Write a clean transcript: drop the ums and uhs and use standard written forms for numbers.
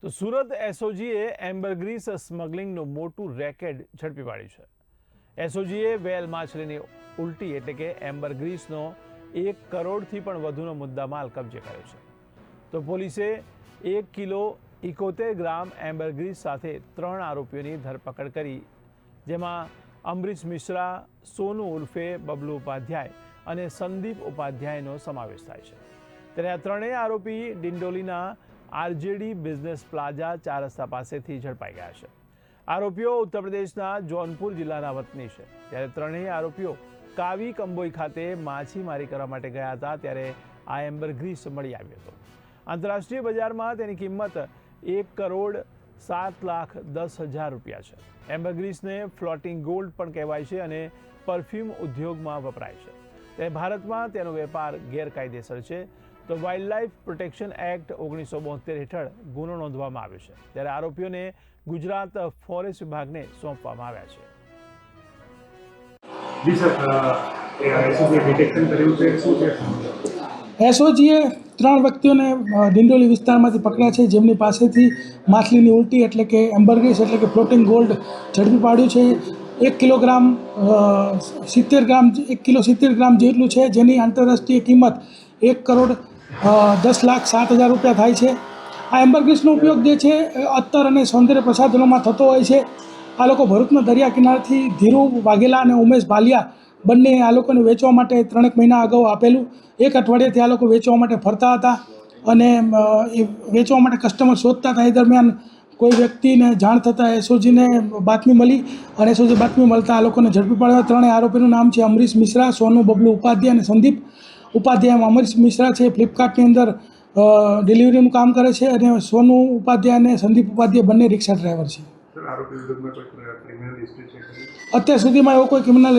તો સુરત એસઓજીએ એમ્બરગ્રીસ સ્મગલિંગનું મોટું રેકેટ ઝડપી પાડ્યું છે. એસઓજીએ વેલ માછલીની ઉલટી એટલે કે એમ્બરગ્રીસનો 1 કરોડથી પણ વધુનો મુદ્દામાલ કબજે કર્યો છે. તો પોલીસે 1 કિલો 71 ગ્રામ એમ્બરગ્રીસ સાથે 3 આરોપીઓની ધરપકડ કરી, જેમાં અમરીશ મિશ્રા, સોનુ ઉર્ફે બબલુ ઉપાધ્યાય અને સંદીપ ઉપાધ્યાયનો સમાવેશ થાય છે. ત્યારે આ ત્રણેય આરોપી ડિંડોલીના આરજેડી બિઝનેસ પ્લાઝા 4 રસ્તા પાસેથી ઝડપાઈ ગયા છે. આરોપીઓ ઉત્તર પ્રદેશના જૌનપુર જિલ્લાના વતની છે. ત્યારે ત્રણેય આરોપીઓ કાવી કંબોઈ ખાતે માછીમારી કરવા માટે ગયા હતા, ત્યારે આ એમ્બરગ્રીસ મળી આવ્યો હતો. આંતરરાષ્ટ્રીય બજારમાં તેની કિંમત 1 કરોડ 7,10,000 રૂપિયા છે. એમ્બરગ્રીસને ફ્લોટિંગ ગોલ્ડ પણ કહેવાય છે અને પરફ્યુમ ઉદ્યોગમાં વપરાય છે. તે ભારતમાં તેનો વેપાર ગેરકાયદેસર છે. તો વાઇલ્ડ લાઇફ પ્રોટેક્શન એક્ટ 1972 હેઠળ ગુનો નોંધવામાં આવ્યો છે. ત્યારે આરોપીઓને ગુજરાત ફોરેસ્ટ વિભાગને સોંપવામાં આવ્યા છે. એસઓજીએ 3 વ્યક્તિઓને ડિંડોલી વિસ્તારમાંથી પકડ્યા છે, જેમની પાસેથી માછલીની ઉલટી એટલે કે એમ્બરગ્રીસ એટલે કે ફ્લોટિંગ ગોલ્ડ ઝડપી પાડ્યું છે. 1 કિલો 70 ગ્રામ જેટલું છે, જેની આંતરરાષ્ટ્રીય કિંમત 1 કરોડ 10,07,000 રૂપિયા થાય છે. આ એમ્બરગ્રીસનો ઉપયોગ જે છે અત્તર અને સૌંદર્ય પ્રસાધનોમાં થતો હોય છે. આ લોકો ભરૂચના દરિયા કિનારથી ધીરુ વાઘેલા અને ઉમેશ ભાલિયા બંને આ લોકોને વેચવા માટે 3 મહિના અગાઉ આપેલું. 1 અઠવાડિયાથી આ લોકો વેચવા માટે ફરતા હતા અને એ વેચવા માટે કસ્ટમર શોધતા હતા. એ દરમિયાન કોઈ વ્યક્તિને જાણ થતાં એસઓજીને બાતમી મળી અને એસઓજી બાતમી મળતા આ લોકોને ઝડપી પાડ્યા. 3 આરોપીનું નામ છે અમરીશ મિશ્રા, સોનુ બબલુ ઉપાધ્યાય અને સંદીપ ઉપાધ્યાય. અમરીશ મિશ્રા છે ફ્લિપકાર્ટની અંદર ડિલિવરીનું કામ કરે છે અને સોનુ ઉપાધ્યાય અને સંદીપ ઉપાધ્યાય બંને રિક્ષા ડ્રાઈવર છે. અત્યાર સુધીમાં એવો કોઈ ક્રિમિનલ